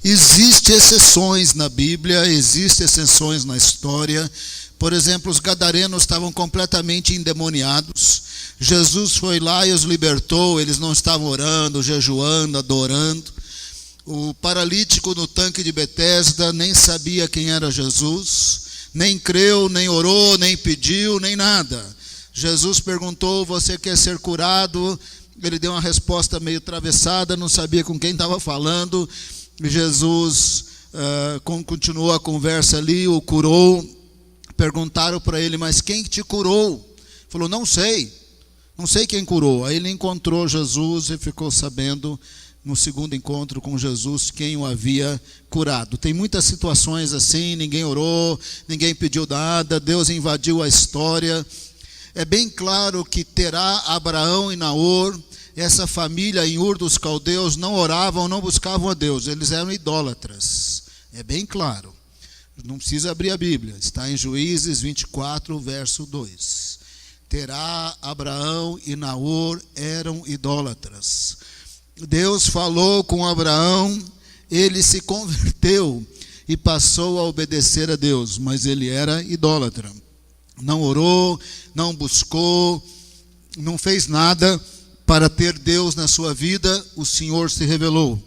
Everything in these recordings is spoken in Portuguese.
Existem exceções na Bíblia, existem exceções na história. Por exemplo, os gadarenos estavam completamente endemoniados. Jesus foi lá e os libertou, eles não estavam orando, jejuando, adorando. O paralítico no tanque de Betesda nem sabia quem era Jesus, nem creu, nem orou, nem pediu, nem nada. Jesus perguntou: você quer ser curado? Ele deu uma resposta meio atravessada, não sabia com quem estava falando. Jesus continuou a conversa ali, o curou. Perguntaram para ele: mas quem te curou? Falou: não sei quem curou. Aí ele encontrou Jesus e ficou sabendo, no segundo encontro com Jesus, quem o havia curado. Tem muitas situações assim, ninguém orou, ninguém pediu nada, Deus invadiu a história. É bem claro que Terá, Abraão e Naor, essa família em Ur dos Caldeus, não oravam, não buscavam a Deus, eles eram idólatras. É bem claro. Não precisa abrir a Bíblia, está em Juízes 24, verso 2. Terá, Abraão e Naor eram idólatras. Deus falou com Abraão, ele se converteu e passou a obedecer a Deus, mas ele era idólatra. Não orou, não buscou, não fez nada para ter Deus na sua vida. O Senhor se revelou.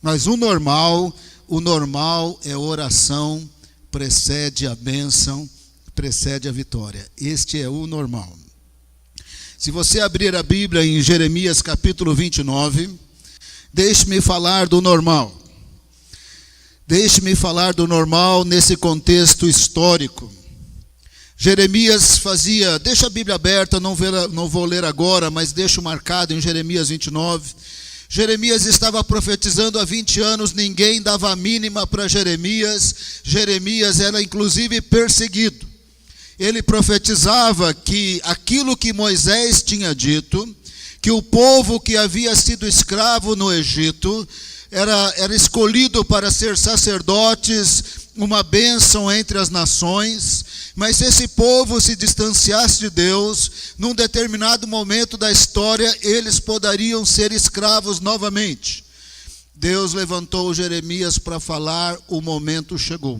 Mas o normal é oração, precede a bênção, precede a vitória. Este é o normal. Se você abrir a Bíblia em Jeremias capítulo 29, deixe-me falar do normal. Deixe-me falar do normal nesse contexto histórico. Jeremias fazia, deixa a Bíblia aberta, não vou ler agora, mas deixo marcado em Jeremias 29. Jeremias estava profetizando há 20 anos, ninguém dava a mínima para Jeremias. Jeremias era inclusive perseguido. Ele profetizava que aquilo que Moisés tinha dito, que o povo que havia sido escravo no Egito, era escolhido para ser sacerdotes, uma bênção entre as nações, mas se esse povo se distanciasse de Deus, num determinado momento da história, eles poderiam ser escravos novamente. Deus levantou Jeremias para falar, o momento chegou.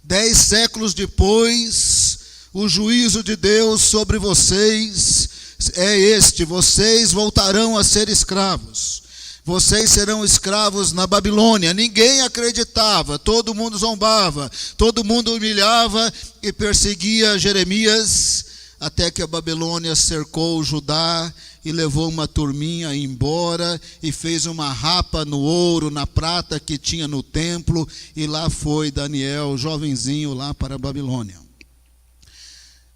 10 séculos depois, o juízo de Deus sobre vocês é este: vocês voltarão a ser escravos. Vocês serão escravos na Babilônia. Ninguém acreditava, todo mundo zombava, todo mundo humilhava e perseguia Jeremias, até que a Babilônia cercou Judá e levou uma turminha embora e fez uma rapa no ouro, na prata que tinha no templo, e lá foi Daniel, jovenzinho, lá para a Babilônia.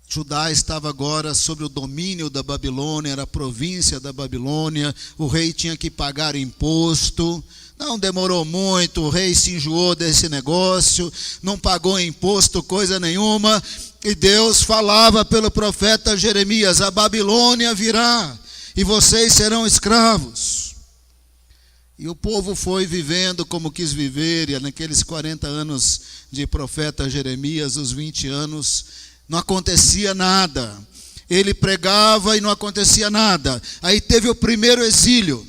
Judá estava agora sob o domínio da Babilônia, era a província da Babilônia, o rei tinha que pagar imposto. Não demorou muito, o rei se enjoou desse negócio, não pagou imposto, coisa nenhuma, e Deus falava pelo profeta Jeremias: a Babilônia virá e vocês serão escravos. E o povo foi vivendo como quis viver, e naqueles 40 anos de profeta Jeremias, os 20 anos, não acontecia nada. Ele pregava e não acontecia nada. Aí teve o primeiro exílio.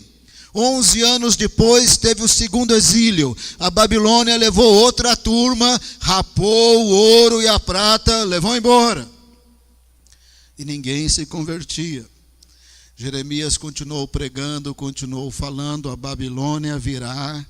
11 anos depois teve o segundo exílio. A Babilônia levou outra turma, rapou o ouro e a prata, levou embora. E ninguém se convertia. Jeremias continuou pregando, continuou falando: a Babilônia virá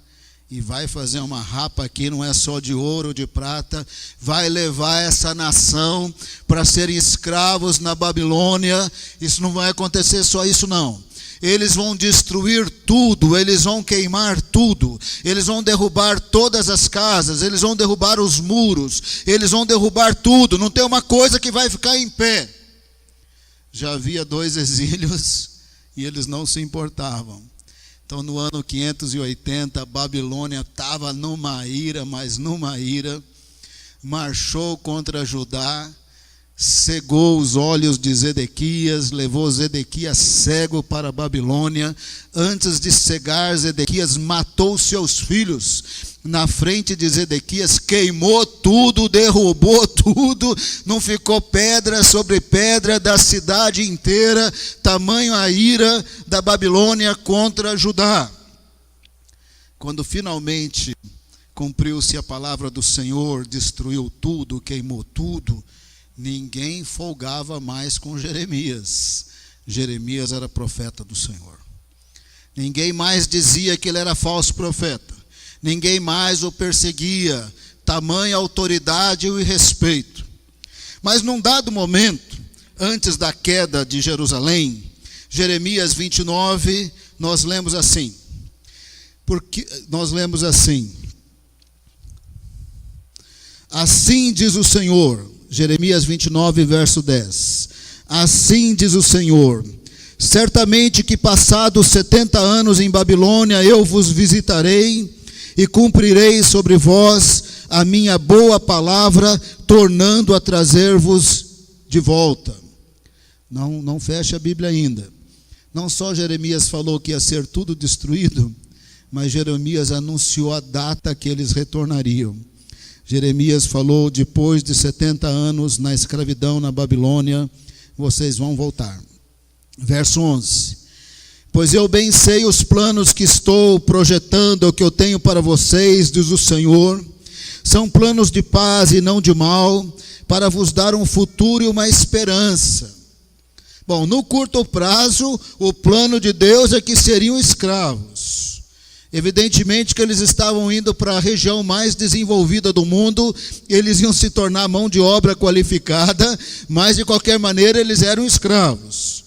e vai fazer uma rapa aqui, não é só de ouro, de prata, vai levar essa nação para serem escravos na Babilônia. Isso não vai acontecer só isso não. Eles vão destruir tudo, eles vão queimar tudo, eles vão derrubar todas as casas, eles vão derrubar os muros, eles vão derrubar tudo, não tem uma coisa que vai ficar em pé. Já havia 2 exílios e eles não se importavam. Então, no ano 580, a Babilônia estava numa ira, mas numa ira, marchou contra Judá, cegou os olhos de Zedequias, levou Zedequias cego para a Babilônia. Antes de cegar Zedequias, matou seus filhos na frente de Zedequias, queimou tudo, derrubou tudo, não ficou pedra sobre pedra da cidade inteira, tamanho a ira da Babilônia contra Judá. quando finalmente cumpriu-se a palavra do Senhor, destruiu tudo, queimou tudo, ninguém folgava mais com Jeremias. Jeremias era profeta do Senhor. Ninguém mais dizia que ele era falso profeta. Ninguém mais o perseguia. Tamanha autoridade e respeito. Mas num dado momento, antes da queda de Jerusalém, Jeremias 29, nós lemos assim. Assim diz o Senhor, Jeremias 29, verso 10. Assim diz o Senhor: certamente que passados 70 anos em Babilônia, eu vos visitarei e cumprirei sobre vós a minha boa palavra, tornando a trazer-vos de volta. Não fecha a Bíblia ainda. Não só Jeremias falou que ia ser tudo destruído, mas Jeremias anunciou a data que eles retornariam. Jeremias falou: depois de 70 anos na escravidão na Babilônia, vocês vão voltar. Verso 11: pois eu bem sei os planos que estou projetando, o que eu tenho para vocês, diz o Senhor. São planos de paz e não de mal, para vos dar um futuro e uma esperança. Bom, no curto prazo, o plano de Deus é que seriam escravos. Evidentemente que eles estavam indo para a região mais desenvolvida do mundo, eles iam se tornar mão de obra qualificada, mas de qualquer maneira eles eram escravos.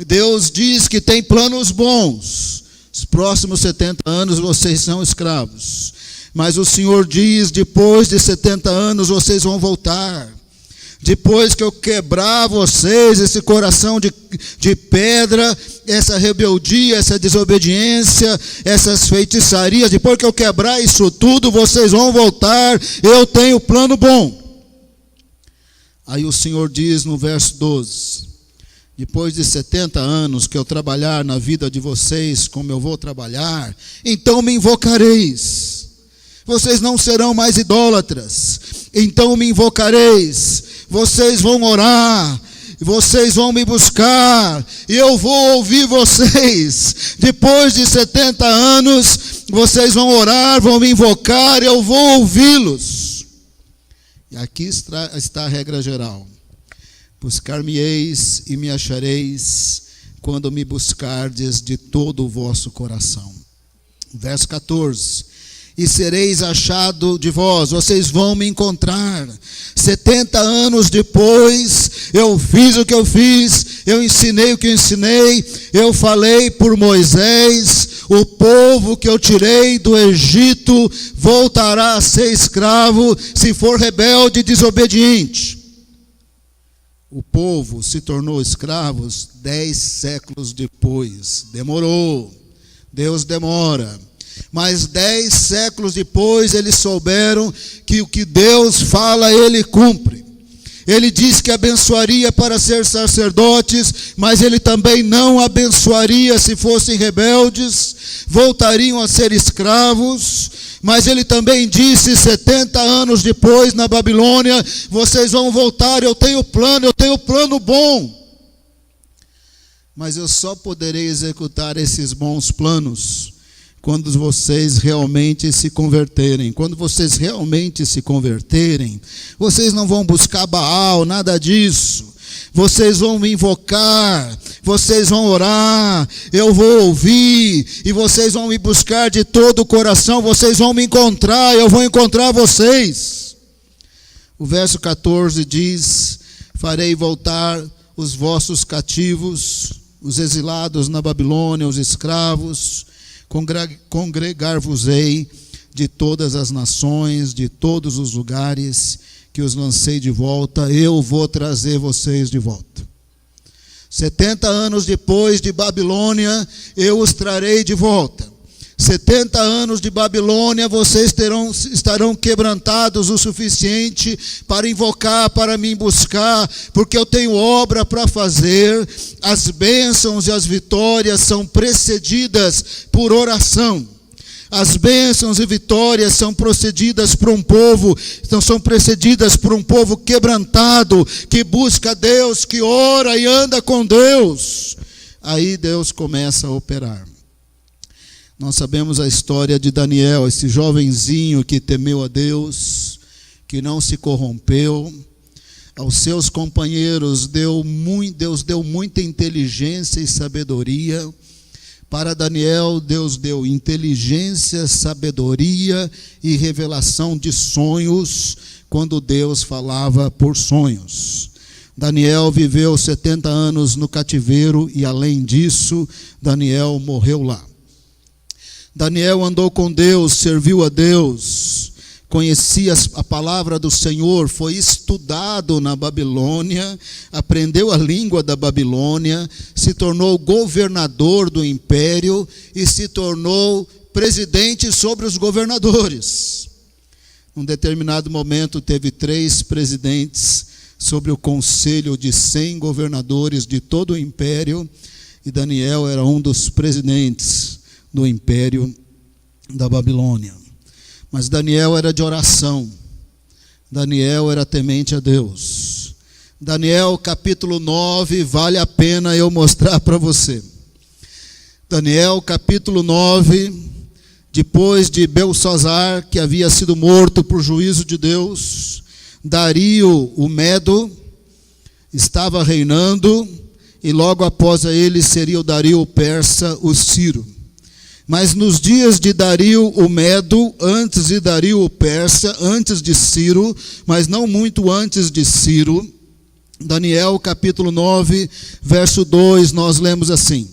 Deus diz que tem planos bons. Os próximos 70 anos vocês são escravos. Mas o Senhor diz: depois de 70 anos vocês vão voltar. Depois que eu quebrar vocês, esse coração de pedra, essa rebeldia, essa desobediência, essas feitiçarias, depois que eu quebrar isso tudo, vocês vão voltar, eu tenho plano bom. Aí o Senhor diz no verso 12: depois de 70 anos que eu trabalhar na vida de vocês, como eu vou trabalhar, então me invocareis. Vocês não serão mais idólatras, então me invocareis. Vocês vão orar, vocês vão me buscar, e eu vou ouvir vocês. Depois de 70 anos, vocês vão orar, vão me invocar, eu vou ouvi-los. E aqui está a regra geral: buscar-me-eis e me achareis, quando me buscardes de todo o vosso coração. Verso 14: e sereis achado de vós, vocês vão me encontrar. 70 anos depois, eu fiz o que eu fiz, eu ensinei o que eu ensinei, eu falei por Moisés: o povo que eu tirei do Egito voltará a ser escravo se for rebelde e desobediente. O povo se tornou escravos 10 séculos depois. Demorou, Deus demora. Mas 10 séculos depois eles souberam que o que Deus fala, Ele cumpre. Ele diz que abençoaria para ser sacerdotes, mas Ele também não abençoaria se fossem rebeldes, voltariam a ser escravos. Mas Ele também disse 70 anos depois na Babilônia: vocês vão voltar, eu tenho plano bom. Mas eu só poderei executar esses bons planos quando vocês realmente se converterem. Quando vocês realmente se converterem, vocês não vão buscar Baal, nada disso. Vocês vão me invocar, vocês vão orar, eu vou ouvir, e vocês vão me buscar de todo o coração, vocês vão me encontrar, eu vou encontrar vocês. O verso 14 diz: farei voltar os vossos cativos, os exilados na Babilônia, os escravos, congregar-vos-ei de todas as nações, de todos os lugares que os lancei de volta, eu vou trazer vocês de volta. 70 anos depois de Babilônia, eu os trarei de volta. 70 anos de Babilônia, vocês estarão quebrantados o suficiente para invocar, para me buscar, porque eu tenho obra para fazer. As bênçãos e as vitórias são precedidas por oração. As bênçãos e vitórias são precedidas por um povo, são precedidas por um povo quebrantado, que busca Deus, que ora e anda com Deus. Aí Deus começa a operar. Nós sabemos a história de Daniel, esse jovenzinho que temeu a Deus, que não se corrompeu. Aos seus companheiros Deus deu muita inteligência e sabedoria. Para Daniel, Deus deu inteligência, sabedoria e revelação de sonhos, quando Deus falava por sonhos. Daniel viveu 70 anos no cativeiro e, além disso, Daniel morreu lá. Daniel andou com Deus, serviu a Deus, conhecia a palavra do Senhor, foi estudado na Babilônia, aprendeu a língua da Babilônia, se tornou governador do império e se tornou presidente sobre os governadores. Num determinado momento teve 3 presidentes sobre o conselho de 100 governadores de todo o império, e Daniel era um dos presidentes do império da Babilônia. Mas Daniel era de oração, Daniel era temente a Deus. Daniel capítulo 9, vale a pena eu mostrar para você. Daniel capítulo 9, depois de Beltsazar, que havia sido morto por juízo de Deus, Dario o Medo estava reinando, e logo após ele seria o Dario o Persa, o Ciro. Mas nos dias de Dario o Medo, antes de Dario o Persa, antes de Ciro, mas não muito antes de Ciro, Daniel capítulo 9, verso 2, nós lemos assim: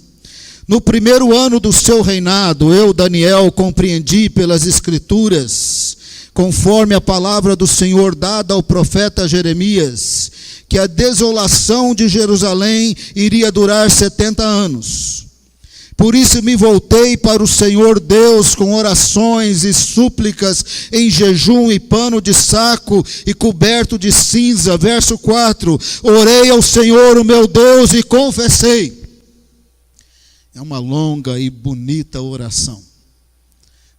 no primeiro ano do seu reinado, eu, Daniel, compreendi pelas Escrituras, conforme a palavra do Senhor dada ao profeta Jeremias, que a desolação de Jerusalém iria durar 70 anos. Por isso me voltei para o Senhor Deus com orações e súplicas, em jejum e pano de saco e coberto de cinza. Verso 4, orei ao Senhor o meu Deus e confessei. É uma longa e bonita oração.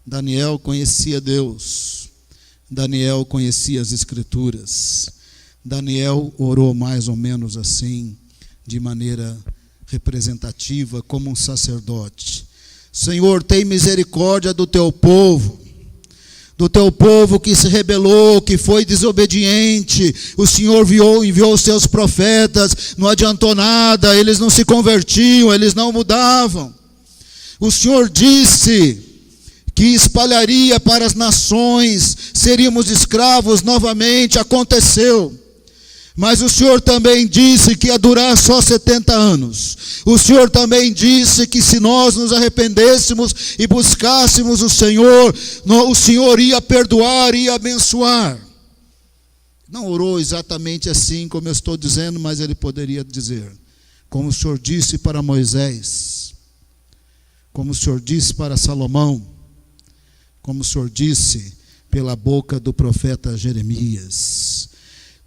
Daniel conhecia Deus, Daniel conhecia as Escrituras. Daniel orou mais ou menos assim, de maneira representativa, como um sacerdote. Senhor, tem misericórdia do teu povo que se rebelou, que foi desobediente. O Senhor enviou os seus profetas, não adiantou nada, eles não se convertiam, eles não mudavam. O Senhor disse que espalharia para as nações, seríamos escravos novamente, aconteceu. Mas o Senhor também disse que ia durar só 70 anos. O Senhor também disse que se nós nos arrependêssemos e buscássemos o Senhor ia perdoar, ia abençoar. Não orou exatamente assim como eu estou dizendo, mas ele poderia dizer, como o Senhor disse para Moisés, como o Senhor disse para Salomão, como o Senhor disse pela boca do profeta Jeremias.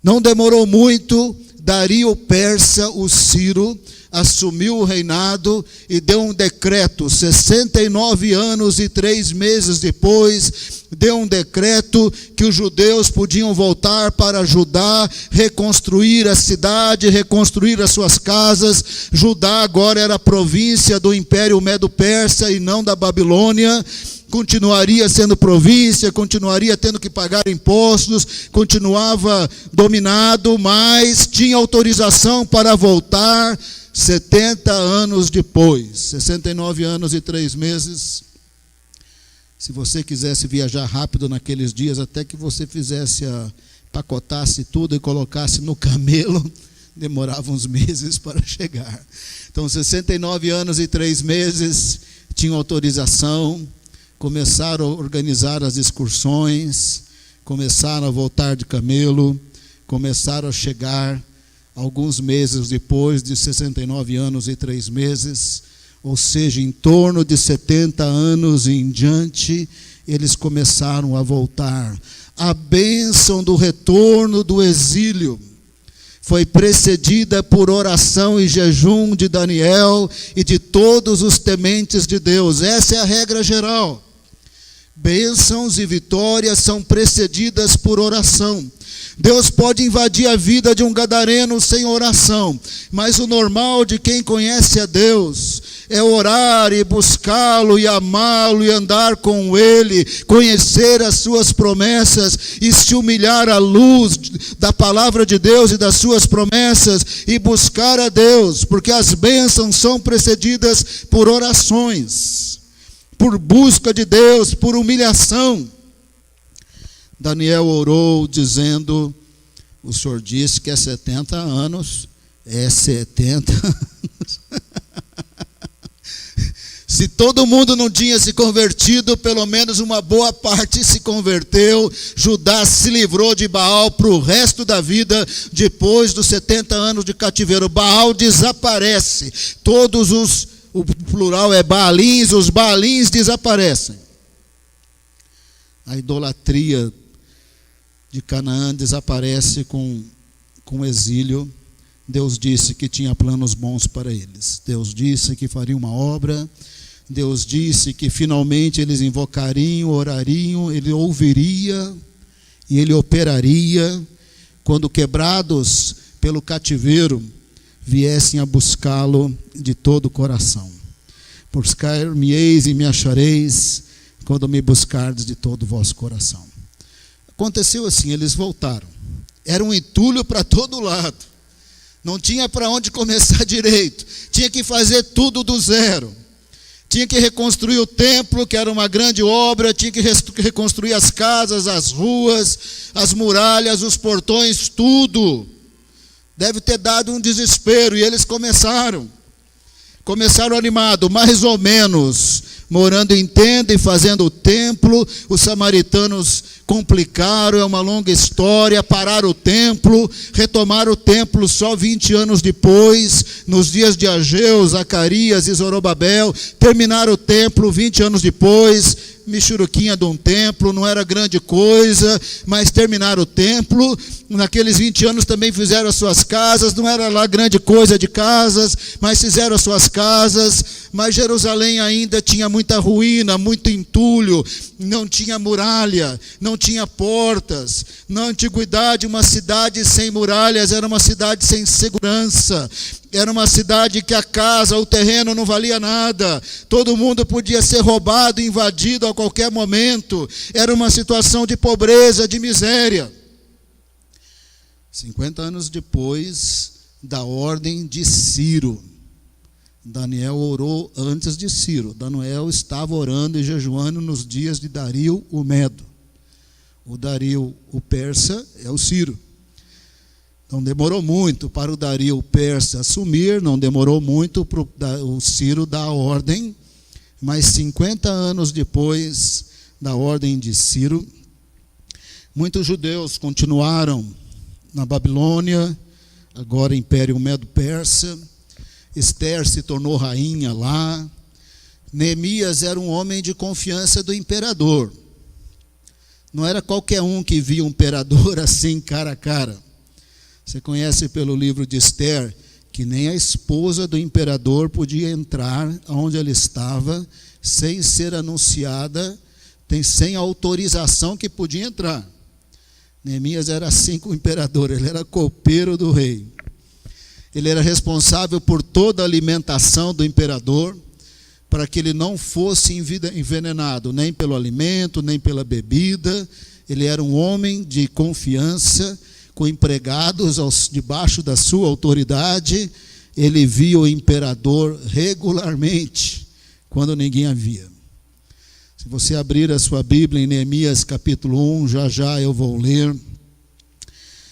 Não demorou muito, Dario o Persa, o Ciro, assumiu o reinado e deu um decreto, 69 anos e 3 meses depois, deu um decreto que os judeus podiam voltar para Judá, reconstruir a cidade, reconstruir as suas casas. Judá agora era província do Império Medo-Persa e não da Babilônia. Continuaria sendo província, continuaria tendo que pagar impostos, continuava dominado, mas tinha autorização para voltar 70 anos depois, 69 anos e 3 meses. Se você quisesse viajar rápido naqueles dias, até que você pacotasse tudo e colocasse no camelo, demorava uns meses para chegar. Então, 69 anos e 3 meses, tinha autorização. Começaram a organizar as excursões, começaram a voltar de camelo, começaram a chegar alguns meses depois de 69 anos e 3 meses, ou seja, em torno de 70 anos em diante, eles começaram a voltar. A bênção do retorno do exílio foi precedida por oração e jejum de Daniel e de todos os tementes de Deus. Essa é a regra geral. Bênçãos e vitórias são precedidas por oração. Deus pode invadir a vida de um gadareno sem oração, mas o normal de quem conhece a Deus é orar e buscá-lo e amá-lo e andar com Ele, conhecer as suas promessas e se humilhar à luz da palavra de Deus e das suas promessas e buscar a Deus, porque as bênçãos são precedidas por orações, por busca de Deus, por humilhação. Daniel orou dizendo: o Senhor disse que é 70 anos, é 70 anos. Se todo mundo não tinha se convertido, pelo menos uma boa parte se converteu. Judá se livrou de Baal para o resto da vida, depois dos 70 anos de cativeiro. Baal desaparece. O plural é Baalins, os Baalins desaparecem. A idolatria de Canaã desaparece com o exílio. Deus disse que tinha planos bons para eles. Deus disse que faria uma obra. Deus disse que finalmente eles invocariam, orariam, Ele ouviria e Ele operaria quando quebrados pelo cativeiro viessem a buscá-lo de todo o coração. Buscar-me-eis e me achareis quando me buscardes de todo o vosso coração. Aconteceu assim, eles voltaram. Era um entulho para todo lado. Não tinha para onde começar direito. Tinha que fazer tudo do zero. Tinha que reconstruir o templo, que era uma grande obra. Tinha que reconstruir as casas, as ruas, as muralhas, os portões, tudo. Deve ter dado um desespero. E eles começaram animado, mais ou menos, morando em tenda e fazendo o templo. Os samaritanos complicaram, é uma longa história, pararam o templo, retomaram o templo só 20 anos depois, nos dias de Ageu, Zacarias e Zorobabel, terminaram o templo 20 anos depois, michuruquinha de um templo, não era grande coisa, mas terminaram o templo. Naqueles 20 anos também fizeram as suas casas, não era lá grande coisa de casas, mas fizeram as suas casas. Mas Jerusalém ainda tinha muita ruína, muito entulho, não tinha muralha, não tinha portas. Na antiguidade, uma cidade sem muralhas era uma cidade sem segurança. Era uma cidade que a casa, o terreno não valia nada. Todo mundo podia ser roubado, invadido a qualquer momento. Era uma situação de pobreza, de miséria. 50 anos depois da ordem de Ciro, Daniel orou antes de Ciro. Daniel estava orando e jejuando nos dias de Dario o Medo. O Dario o persa é o Ciro. Não demorou muito para o Dario o persa assumir, não demorou muito para o Ciro dar a ordem, mas 50 anos depois da ordem de Ciro, muitos judeus continuaram na Babilônia, agora Império Medo-Persa. Esther se tornou rainha lá. Neemias era um homem de confiança do imperador. Não era qualquer um que via o imperador assim, cara a cara. Você conhece pelo livro de Esther que nem a esposa do imperador podia entrar onde ele estava sem ser anunciada, sem autorização que podia entrar. Neemias era assim com o imperador, ele era copeiro do rei. Ele era responsável por toda a alimentação do imperador, para que ele não fosse envenenado, nem pelo alimento, nem pela bebida. Ele era um homem de confiança, com empregados debaixo da sua autoridade. Ele via o imperador regularmente, quando ninguém havia. Se você abrir a sua Bíblia em Neemias capítulo 1, já eu vou ler.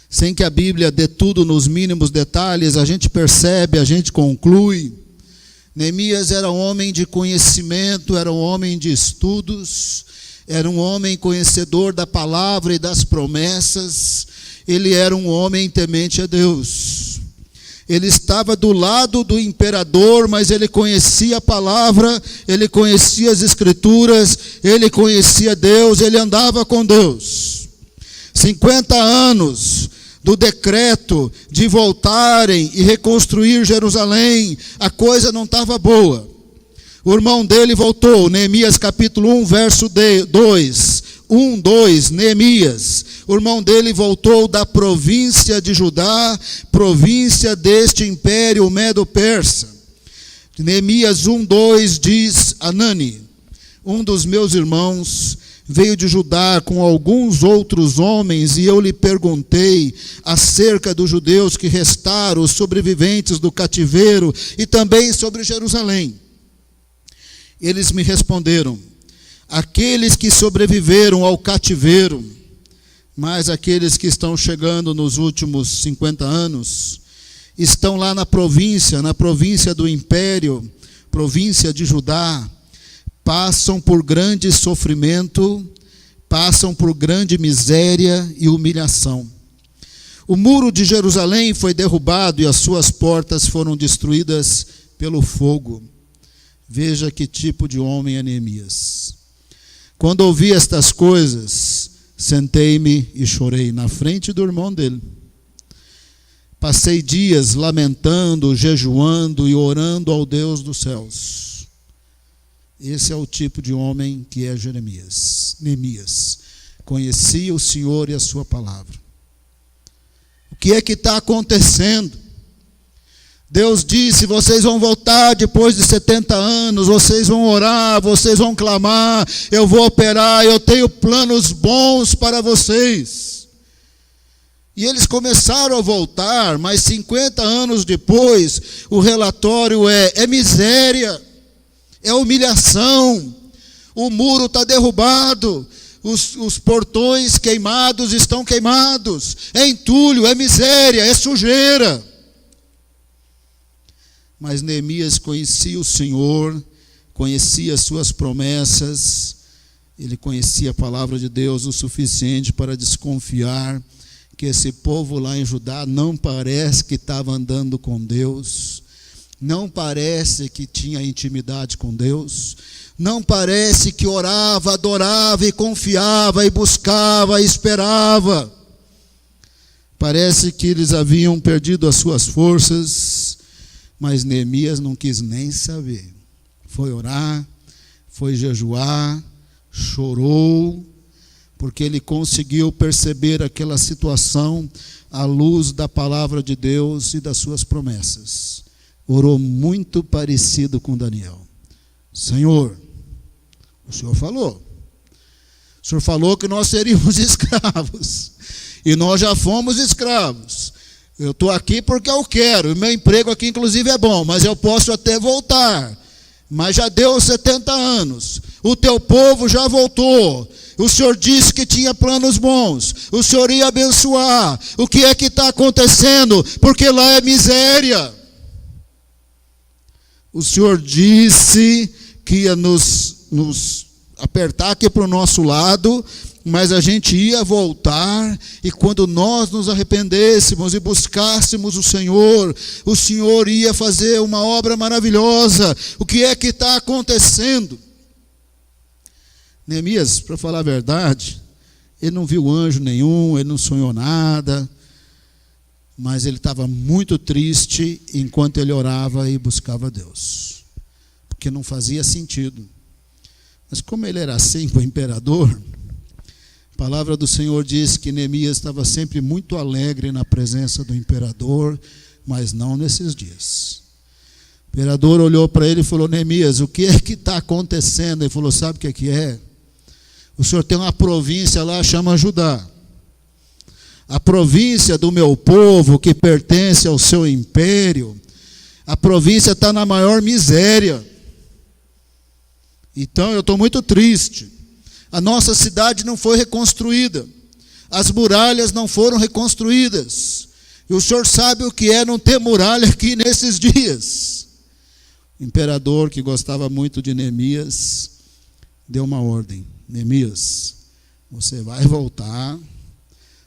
Sem que a Bíblia dê tudo nos mínimos detalhes, a gente percebe, a gente conclui. Neemias era um homem de conhecimento, era um homem de estudos, era um homem conhecedor da palavra e das promessas. Ele era um homem temente a Deus. Ele estava do lado do imperador, mas ele conhecia a palavra, ele conhecia as escrituras, ele conhecia Deus, ele andava com Deus. 50 anos do decreto de voltarem e reconstruir Jerusalém, a coisa não estava boa. O irmão dele voltou, Neemias capítulo 1, verso 2. 1, 2, Neemias. O irmão dele voltou da província de Judá, província deste império medo-persa. Neemias 1:2 diz: Anani, um dos meus irmãos, veio de Judá com alguns outros homens, e eu lhe perguntei acerca dos judeus que restaram, os sobreviventes do cativeiro, e também sobre Jerusalém. Eles me responderam: aqueles que sobreviveram ao cativeiro, mas aqueles que estão chegando nos últimos 50 anos, estão lá na província do império, província de Judá, passam por grande sofrimento, passam por grande miséria e humilhação. O muro de Jerusalém foi derrubado e as suas portas foram destruídas pelo fogo. Veja que tipo de homem é Neemias. Quando ouvi estas coisas, sentei-me e chorei na frente do irmão dele. Passei dias lamentando, jejuando e orando ao Deus dos céus. Esse é o tipo de homem que é Neemias. Conhecia o Senhor e a sua palavra. O que é que está acontecendo? Deus disse: vocês vão voltar depois de 70 anos, vocês vão orar, vocês vão clamar, eu vou operar, eu tenho planos bons para vocês. E eles começaram a voltar, mas 50 anos depois, o relatório é miséria, é humilhação, o muro está derrubado, os portões queimados estão queimados, é entulho, é miséria, é sujeira. Mas Neemias conhecia o Senhor, conhecia as suas promessas, ele conhecia a palavra de Deus o suficiente para desconfiar que esse povo lá em Judá não parece que estava andando com Deus, não parece que tinha intimidade com Deus, não parece que orava, adorava e confiava e buscava e esperava. Parece que eles haviam perdido as suas forças, mas Neemias não quis nem saber. Foi orar, foi jejuar, chorou, porque ele conseguiu perceber aquela situação à luz da palavra de Deus e das suas promessas. Orou muito parecido com Daniel. Senhor, o Senhor falou. O Senhor falou que nós seríamos escravos. E nós já fomos escravos. Eu estou aqui porque eu quero. O meu emprego aqui, inclusive, é bom. Mas eu posso até voltar. Mas já deu 70 anos. O teu povo já voltou. O Senhor disse que tinha planos bons. O Senhor ia abençoar. O que é que está acontecendo? Porque lá é miséria. O Senhor disse que ia nos apertar aqui para o nosso lado, mas a gente ia voltar, e quando nós nos arrependêssemos e buscássemos o Senhor ia fazer uma obra maravilhosa. O que é que está acontecendo? Neemias, para falar a verdade, ele não viu anjo nenhum, ele não sonhou nada, mas ele estava muito triste enquanto ele orava e buscava Deus, porque não fazia sentido. Mas como ele era assim para o imperador, a palavra do Senhor diz que Neemias estava sempre muito alegre na presença do imperador, mas não nesses dias. O imperador olhou para ele e falou: Neemias, o que é que está acontecendo? Ele falou: sabe o que é? O senhor tem uma província lá, chama Judá. A província do meu povo, que pertence ao seu império, a província está na maior miséria. Então eu estou muito triste. A nossa cidade não foi reconstruída. As muralhas não foram reconstruídas. E o senhor sabe o que é não ter muralha aqui nesses dias. O imperador, que gostava muito de Neemias, deu uma ordem: Neemias, você vai voltar,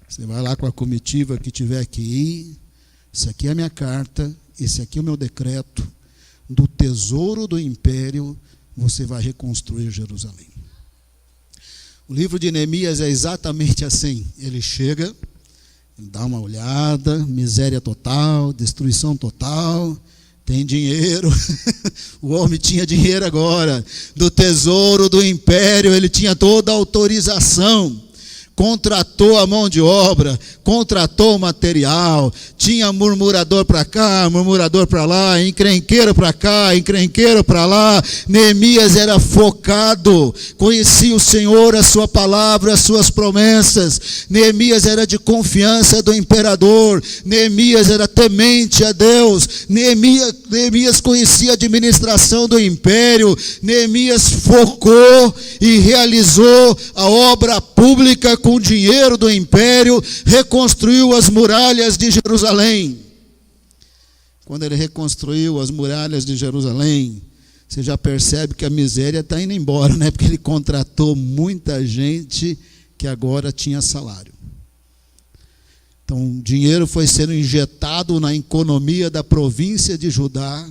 você vai lá com a comitiva que tiver que ir. Isso aqui é a minha carta, esse aqui é o meu decreto. Do tesouro do império, você vai reconstruir Jerusalém. O livro de Neemias é exatamente assim. Ele chega, ele dá uma olhada, miséria total, destruição total, tem dinheiro. O homem tinha dinheiro agora. Do tesouro do império, ele tinha toda a autorização. contratou a mão de obra, contratou o material, tinha murmurador para cá, murmurador para lá, encrenqueiro para cá, encrenqueiro para lá. Neemias era focado, conhecia o Senhor, a sua palavra, as suas promessas. Neemias era de confiança do imperador, Neemias era temente a Deus, Neemias conhecia a administração do império. Neemias focou e realizou a obra pública com o dinheiro do império, reconstruiu as muralhas de Jerusalém. Quando ele reconstruiu as muralhas de Jerusalém, você já percebe que a miséria está indo embora, né? Porque ele contratou muita gente que agora tinha salário. Então, o dinheiro foi sendo injetado na economia da província de Judá.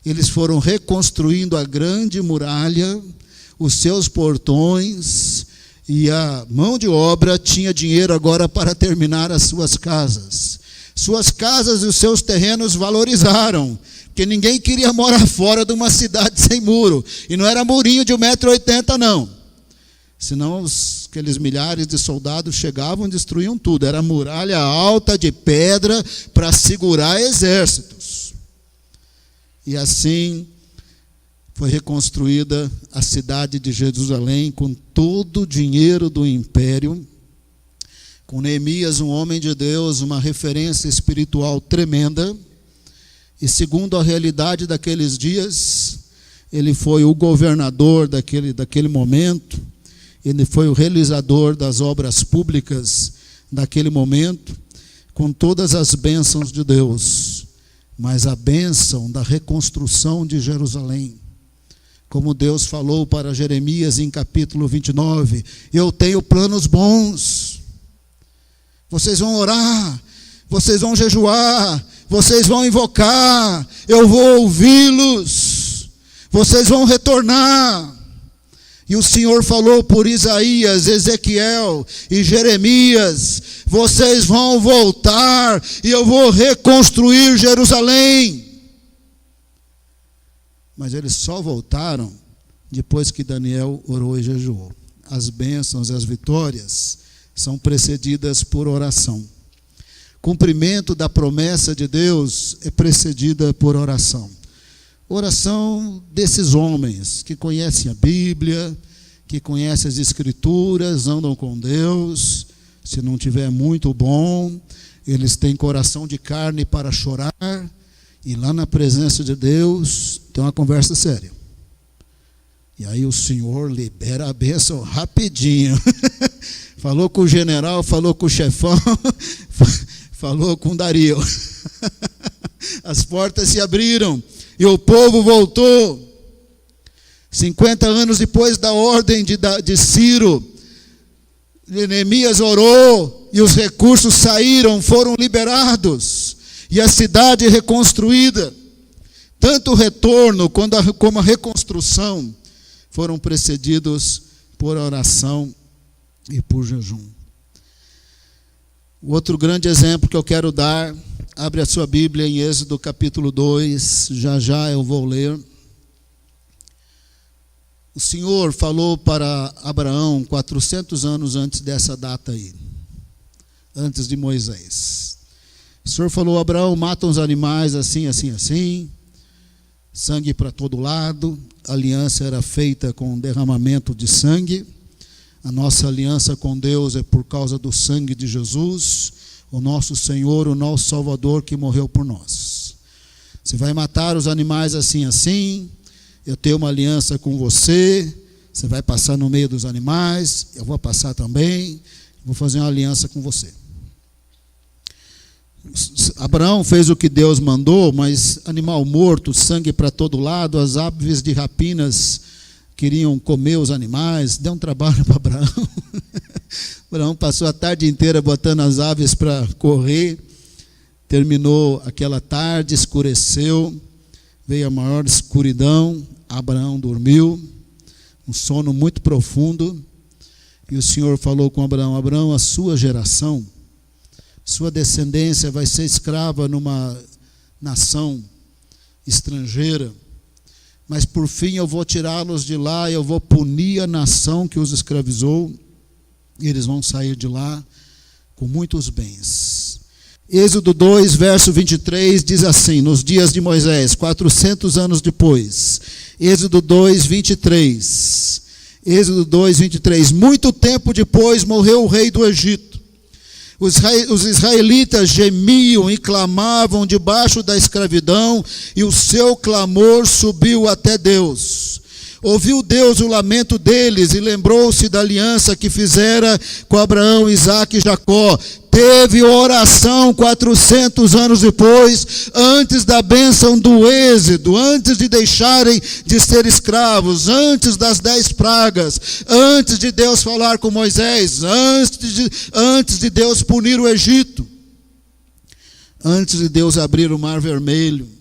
Eles foram reconstruindo a grande muralha, os seus portões, e a mão de obra tinha dinheiro agora para terminar as suas casas. Suas casas e os seus terrenos valorizaram, porque ninguém queria morar fora de uma cidade sem muro. E não era murinho de 1,80 m, não. Senão aqueles milhares de soldados chegavam e destruíam tudo. Era muralha alta de pedra para segurar exércitos. E assim foi reconstruída a cidade de Jerusalém com todo o dinheiro do império. Com Neemias, um homem de Deus, uma referência espiritual tremenda. E segundo a realidade daqueles dias, ele foi o governador daquele momento. Ele foi o realizador das obras públicas daquele momento, com todas as bênçãos de Deus. Mas a bênção da reconstrução de Jerusalém, como Deus falou para Jeremias em capítulo 29, eu tenho planos bons. Vocês vão orar, vocês vão jejuar, vocês vão invocar, eu vou ouvi-los, vocês vão retornar. E o Senhor falou por Isaías, Ezequiel e Jeremias, vocês vão voltar e eu vou reconstruir Jerusalém. Mas eles só voltaram depois que Daniel orou e jejuou. As bênçãos e as vitórias são precedidas por oração. Cumprimento da promessa de Deus é precedida por oração. Oração desses homens que conhecem a Bíblia, que conhecem as Escrituras, andam com Deus. Se não tiver muito bom, eles têm coração de carne para chorar, e lá na presença de Deus tem uma conversa séria. E aí o Senhor libera a bênção rapidinho. Falou com o general, falou com o chefão, falou com Dario. As portas se abriram e o povo voltou. 50 anos depois da ordem de Ciro, Neemias orou e os recursos saíram, foram liberados. E a cidade reconstruída. Tanto o retorno como a reconstrução foram precedidos por oração e por jejum. O outro grande exemplo que eu quero dar, abre a sua Bíblia em Êxodo capítulo 2, já eu vou ler. O Senhor falou para Abraão 400 anos antes dessa data aí, antes de Moisés. O Senhor falou: Abraão, mata os animais assim, assim, assim, sangue para todo lado. A aliança era feita com derramamento de sangue. A nossa aliança com Deus é por causa do sangue de Jesus, o nosso Senhor, o nosso Salvador, que morreu por nós. Você vai matar os animais assim, assim. Eu tenho uma aliança com você. Você vai passar no meio dos animais, eu vou passar também. Vou fazer uma aliança com você. Abraão fez o que Deus mandou, mas animal morto, sangue para todo lado, as aves de rapinas queriam comer os animais, deu um trabalho para Abraão. Abraão passou a tarde inteira botando as aves para correr, terminou aquela tarde, escureceu, veio a maior escuridão, Abraão dormiu, um sono muito profundo, e o Senhor falou com Abraão: Abraão, a sua geração, sua descendência vai ser escrava numa nação estrangeira, mas por fim eu vou tirá-los de lá, eu vou punir a nação que os escravizou, E eles vão sair de lá com muitos bens. Êxodo 2, verso 23, diz assim, nos dias de Moisés, 400 anos depois. Êxodo 2, 23. Êxodo 2, 23. Muito tempo depois morreu o rei do Egito. Os israelitas gemiam e clamavam debaixo da escravidão, e o seu clamor subiu até Deus. Ouviu Deus o lamento deles e lembrou-se da aliança que fizera com Abraão, Isaque e Jacó. Teve oração 400 anos depois, antes da bênção do êxodo, antes de deixarem de ser escravos, antes das 10 pragas, antes de Deus falar com Moisés, antes de Deus punir o Egito, antes de Deus abrir o Mar Vermelho.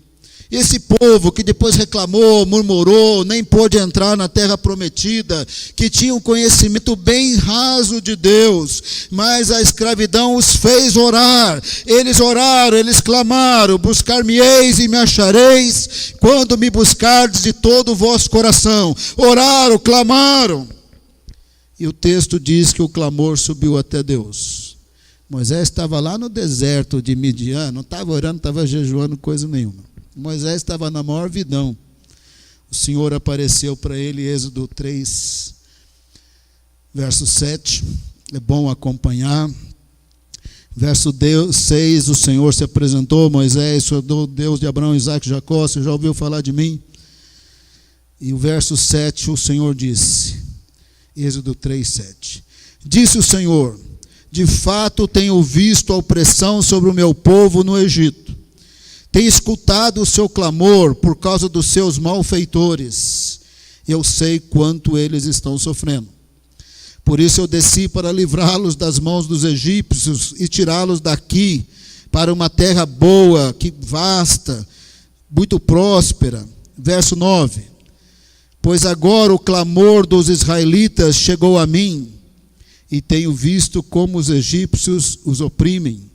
Esse povo que depois reclamou, murmurou, nem pôde entrar na terra prometida, que tinha um conhecimento bem raso de Deus, mas a escravidão os fez orar. Eles oraram, eles clamaram: buscar-me-eis e me achareis, quando me buscardes de todo o vosso coração. Oraram, clamaram. E o texto diz que o clamor subiu até Deus. Moisés estava lá no deserto de Midian, não estava orando, não estava jejuando coisa nenhuma. Moisés estava na maior vidão. O Senhor apareceu para ele, Êxodo 3, verso 7. É bom acompanhar. Verso 6, o Senhor se apresentou a Moisés: sou o Deus de Abraão, Isaque e Jacó, você já ouviu falar de mim? E o verso 7, o Senhor disse, Êxodo 3, 7. Disse o Senhor: de fato tenho visto a opressão sobre o meu povo no Egito. Tenho escutado o seu clamor por causa dos seus malfeitores. Eu sei quanto eles estão sofrendo. Por isso eu desci para livrá-los das mãos dos egípcios e tirá-los daqui para uma terra boa, que vasta, muito próspera. Verso 9. Pois agora o clamor dos israelitas chegou a mim, e tenho visto como os egípcios os oprimem.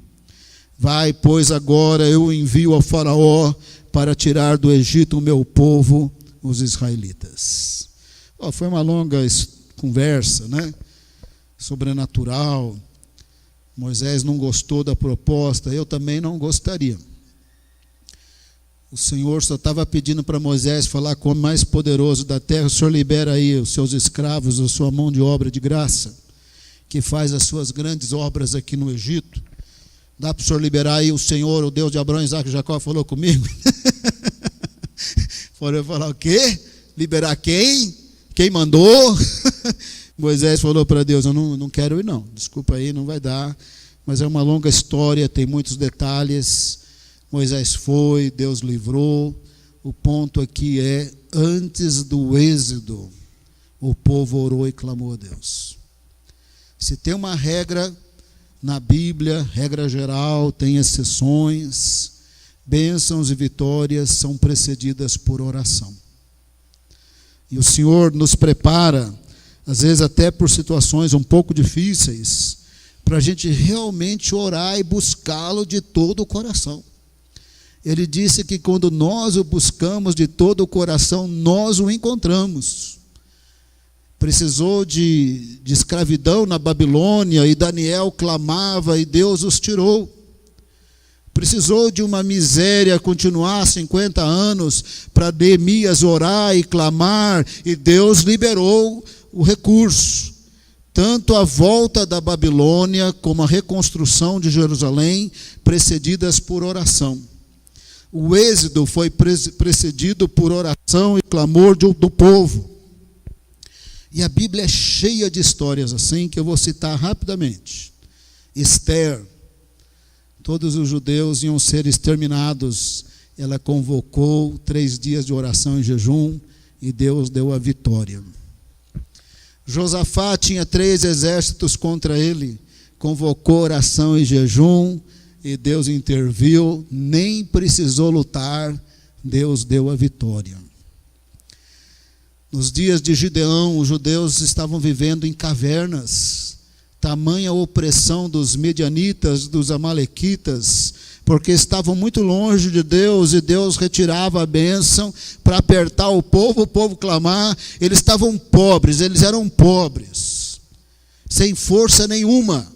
Vai, pois agora eu envio ao faraó para tirar do Egito o meu povo, os israelitas. Foi uma longa conversa, né? Sobrenatural. Moisés não gostou da proposta, eu também não gostaria. O Senhor só estava pedindo para Moisés falar com o mais poderoso da terra: o Senhor libera aí os seus escravos, a sua mão de obra de graça, que faz as suas grandes obras aqui no Egito. Dá para o Senhor liberar aí? O Senhor, o Deus de Abraão, Isaque e Jacó, falou comigo. Foram falar o quê? Liberar quem? Quem mandou? Moisés falou para Deus: eu não quero ir não, desculpa aí, não vai dar. Mas é uma longa história, tem muitos detalhes. Moisés foi, Deus livrou. O ponto aqui é: antes do êxodo, o povo orou e clamou a Deus. Se tem uma regra na Bíblia, regra geral, tem exceções, bênçãos e vitórias são precedidas por oração. E o Senhor nos prepara, às vezes até por situações um pouco difíceis, para a gente realmente orar e buscá-lo de todo o coração. Ele disse que quando nós o buscamos de todo o coração, nós o encontramos. Precisou de escravidão na Babilônia, e Daniel clamava e Deus os tirou. Precisou de uma miséria continuar 50 anos para Neemias orar e clamar, e Deus liberou o recurso. Tanto a volta da Babilônia como a reconstrução de Jerusalém, precedidas por oração. O êxodo foi precedido por oração e clamor do povo. E a Bíblia é cheia de histórias assim, que eu vou citar rapidamente. Esther, todos os judeus iam ser exterminados. Ela convocou 3 dias de oração e jejum, e Deus deu a vitória. Josafá tinha 3 exércitos contra ele, convocou oração e jejum, e Deus interviu, nem precisou lutar, Deus deu a vitória. Nos dias de Gideão, os judeus estavam vivendo em cavernas, tamanha opressão dos medianitas, dos amalequitas, porque estavam muito longe de Deus, e Deus retirava a bênção para apertar o povo clamar. Eles estavam pobres, eles eram pobres. sem força nenhuma.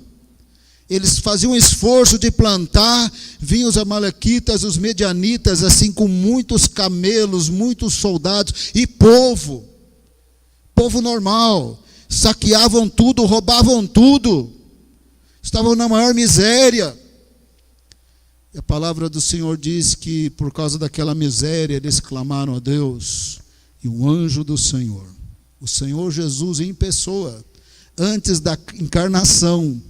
Eles faziam um esforço de plantar, vinham os amalequitas, os medianitas, assim com muitos camelos, muitos soldados e povo normal, saqueavam tudo, roubavam tudo, estavam na maior miséria. E a palavra do Senhor diz que por causa daquela miséria eles clamaram a Deus, e um anjo do Senhor, o Senhor Jesus em pessoa, antes da encarnação,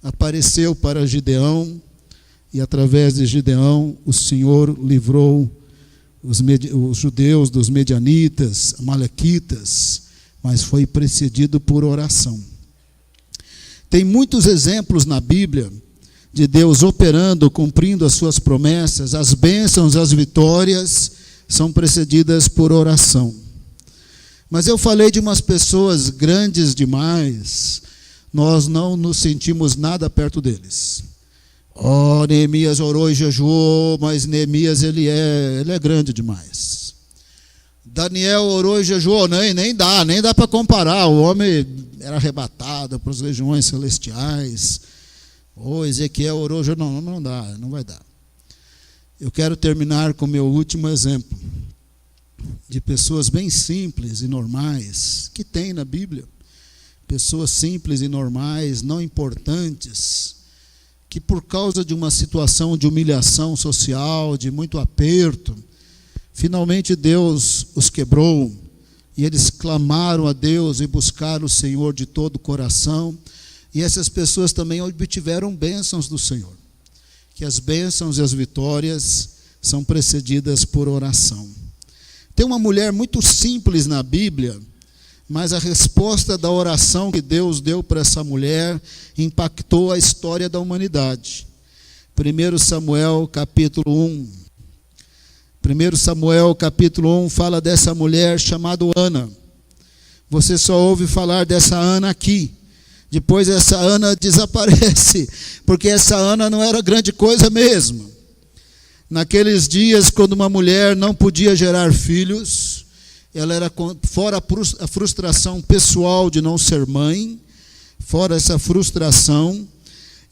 apareceu para Gideão, e através de Gideão o Senhor livrou os judeus dos medianitas, amalequitas, mas foi precedido por oração. Tem muitos exemplos na Bíblia de Deus operando, cumprindo as suas promessas. As bênçãos, as vitórias são precedidas por oração. Mas eu falei de umas pessoas grandes demais, nós não nos sentimos nada perto deles. Neemias orou e jejuou, mas Neemias ele é grande demais. Daniel orou e jejuou, nem dá para comparar. O homem era arrebatado para as legiões celestiais. Ezequiel orou, não dá, não vai dar. Eu quero terminar com o meu último exemplo de pessoas bem simples e normais que tem na Bíblia. Pessoas simples e normais, não importantes, que por causa de uma situação de humilhação social, de muito aperto, finalmente Deus os quebrou, e eles clamaram a Deus e buscaram o Senhor de todo o coração, e essas pessoas também obtiveram bênçãos do Senhor. Que as bênçãos e as vitórias são precedidas por oração. Tem uma mulher muito simples na Bíblia, mas a resposta da oração que Deus deu para essa mulher impactou a história da humanidade. 1 Samuel capítulo 1. 1 Samuel capítulo 1 fala dessa mulher chamada Ana. Você só ouve falar dessa Ana aqui. Depois essa Ana desaparece, porque essa Ana não era grande coisa mesmo. Naqueles dias, quando uma mulher não podia gerar filhos, ela era, fora a frustração pessoal de não ser mãe, fora essa frustração,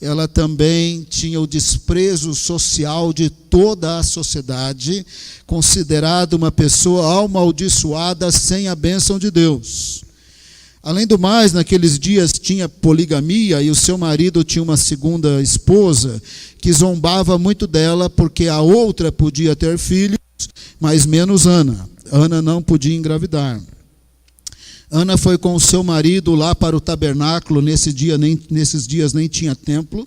ela também tinha o desprezo social de toda a sociedade, considerada uma pessoa amaldiçoada sem a bênção de Deus. Além do mais, naqueles dias tinha poligamia e o seu marido tinha uma segunda esposa que zombava muito dela porque a outra podia ter filhos, mas menos Ana. Ana não podia engravidar. Ana foi com o seu marido lá para o tabernáculo, nesses dias nem tinha templo,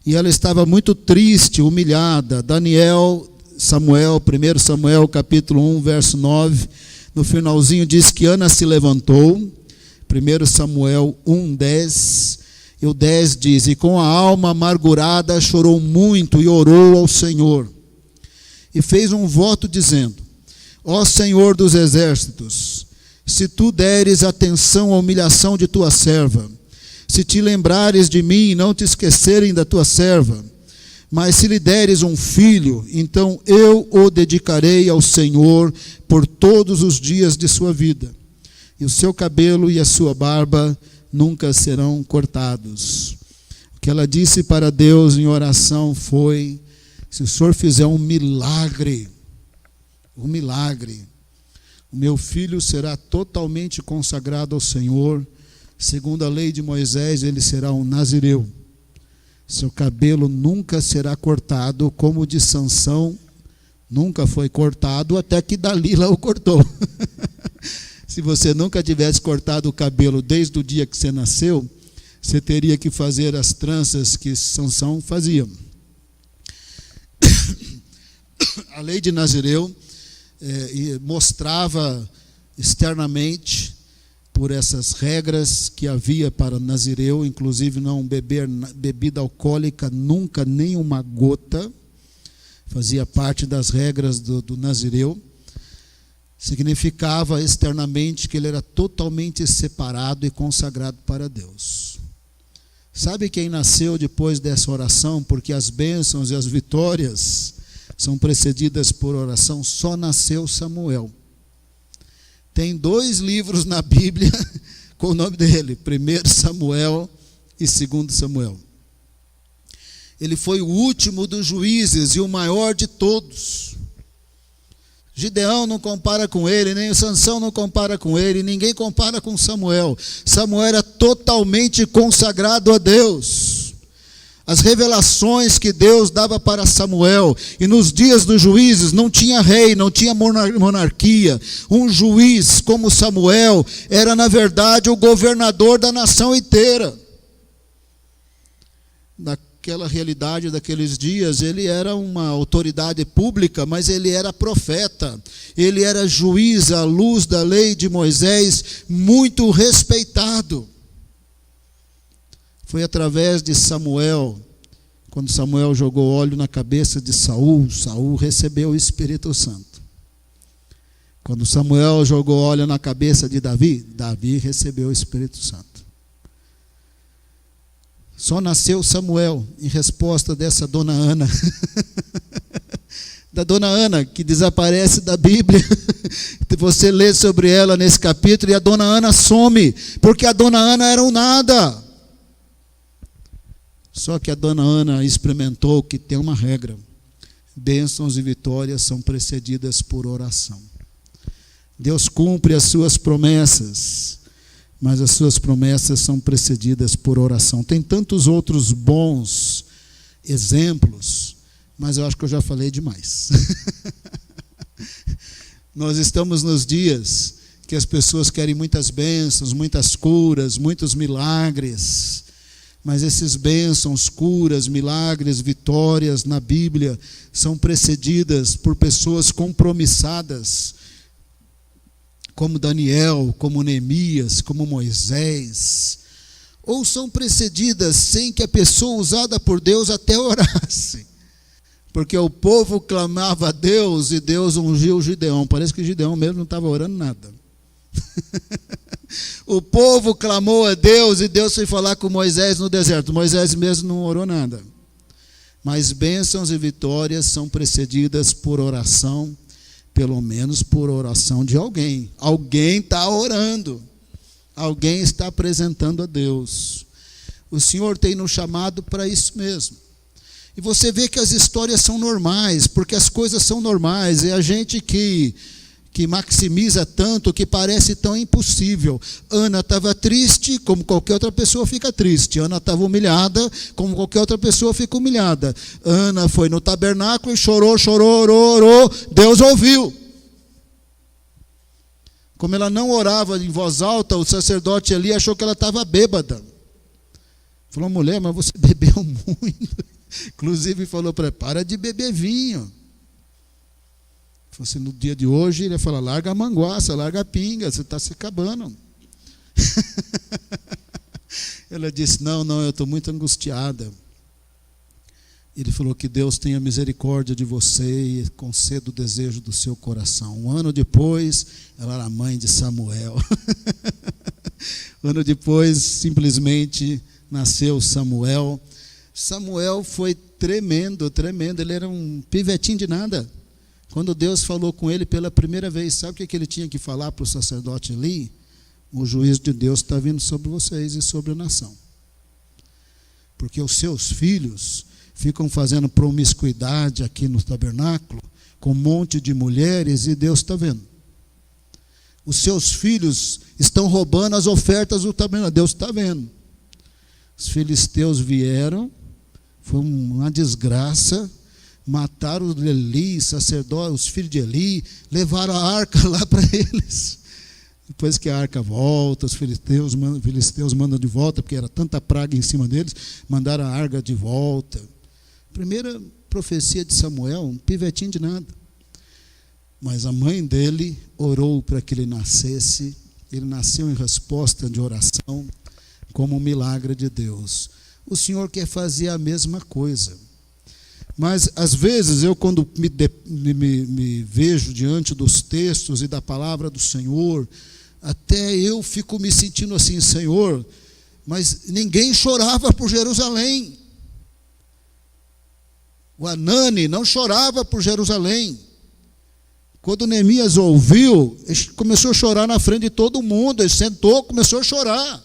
e ela estava muito triste, humilhada. Samuel 1 Samuel capítulo 1, verso 9, no finalzinho diz que Ana se levantou. 1 Samuel 1, 10, e o 10 diz: e com a alma amargurada chorou muito e orou ao Senhor, e fez um voto dizendo: ó Senhor dos exércitos, se tu deres atenção à humilhação de tua serva, se te lembrares de mim e não te esquecerem da tua serva, mas se lhe deres um filho, então eu o dedicarei ao Senhor por todos os dias de sua vida, e o seu cabelo e a sua barba nunca serão cortados. O que ela disse para Deus em oração foi: se o Senhor fizer um milagre, o meu filho será totalmente consagrado ao Senhor, segundo a lei de Moisés, ele será um nazireu. Seu cabelo nunca será cortado, como o de Sansão nunca foi cortado, até que Dalila o cortou. Se você nunca tivesse cortado o cabelo desde o dia que você nasceu, você teria que fazer as tranças que Sansão fazia. A lei de Nazireu mostrava externamente, por essas regras que havia para Nazireu, inclusive não beber bebida alcoólica nunca, nem uma gota, fazia parte das regras do Nazireu. Significava externamente que ele era totalmente separado e consagrado para Deus. Sabe quem nasceu depois dessa oração? Porque as bênçãos e as vitórias são precedidas por oração. Só nasceu Samuel. Tem 2 livros na Bíblia colocou o nome dele, 1 Samuel e 2 Samuel. Ele foi o último dos juízes e o maior de todos. Gideão não compara com ele, nem o Sansão não compara com ele, ninguém compara com Samuel. Samuel era totalmente consagrado a Deus. As revelações que Deus dava para Samuel, e nos dias dos juízes não tinha rei, não tinha monarquia. Um juiz como Samuel era, na verdade, o governador da nação inteira. Naquela realidade daqueles dias, ele era uma autoridade pública, mas ele era profeta, ele era juiz à luz da lei de Moisés, muito respeitado. Foi através de Samuel, quando Samuel jogou óleo na cabeça de Saul, Saul recebeu o Espírito Santo. Quando Samuel jogou óleo na cabeça de Davi, Davi recebeu o Espírito Santo. Só nasceu Samuel em resposta dessa dona Ana. Da dona Ana, que desaparece da Bíblia. Você lê sobre ela nesse capítulo e a dona Ana some, porque a dona Ana era um nada. Só que a dona Ana experimentou que tem uma regra: bênçãos e vitórias são precedidas por oração. Deus cumpre as suas promessas, mas as suas promessas são precedidas por oração. Tem tantos outros bons exemplos, mas eu acho que eu já falei demais. Nós estamos nos dias que as pessoas querem muitas bênçãos, muitas curas, muitos milagres. Mas esses bênçãos, curas, milagres, vitórias na Bíblia são precedidas por pessoas compromissadas, como Daniel, como Neemias, como Moisés, ou são precedidas sem que a pessoa usada por Deus até orasse, porque o povo clamava a Deus e Deus ungiu Gideão. Parece que Gideão mesmo não estava orando nada. O povo clamou a Deus e Deus foi falar com Moisés no deserto. Moisés mesmo não orou nada. Mas bênçãos e vitórias são precedidas por oração, pelo menos por oração de alguém. Alguém está orando. Alguém está apresentando a Deus. O Senhor tem nos chamado para isso mesmo. E você vê que as histórias são normais, porque as coisas são normais. É a gente que maximiza tanto, que parece tão impossível. Ana estava triste, como qualquer outra pessoa fica triste. Ana estava humilhada, como qualquer outra pessoa fica humilhada. Ana foi no tabernáculo e chorou, orou. Deus ouviu. Como ela não orava em voz alta, o sacerdote ali achou que ela estava bêbada. Falou: mulher, mas você bebeu muito. Inclusive falou para ela: para de beber vinho. Fosse no dia de hoje, ele ia falar: larga a manguaça, larga a pinga, você está se acabando. Ela disse: não, eu estou muito angustiada. Ele falou: que Deus tenha misericórdia de você e conceda o desejo do seu coração. Um ano depois, ela era mãe de Samuel. Um ano depois, simplesmente nasceu Samuel. Samuel foi tremendo. Ele era um pivetinho de nada. Quando Deus falou com ele pela primeira vez, sabe o que ele tinha que falar para o sacerdote ali? O juízo de Deus está vindo sobre vocês e sobre a nação. Porque os seus filhos ficam fazendo promiscuidade aqui no tabernáculo, com um monte de mulheres, e Deus está vendo. Os seus filhos estão roubando as ofertas do tabernáculo, Deus está vendo. Os filisteus vieram, foi uma desgraça, mataram Eli, sacerdote, os filhos de Eli, levaram a arca lá para eles. Depois que a arca volta, os filisteus mandam de volta, porque era tanta praga em cima deles, mandaram a arca de volta. Primeira profecia de Samuel, um pivetinho de nada. Mas a mãe dele orou para que ele nascesse. Ele nasceu em resposta de oração, como um milagre de Deus. O Senhor quer fazer a mesma coisa. Mas, às vezes, eu quando me vejo diante dos textos e da palavra do Senhor, até eu fico me sentindo assim: Senhor, mas ninguém chorava por Jerusalém. O Anani não chorava por Jerusalém. Quando Neemias ouviu, ele começou a chorar na frente de todo mundo. Ele sentou, começou a chorar.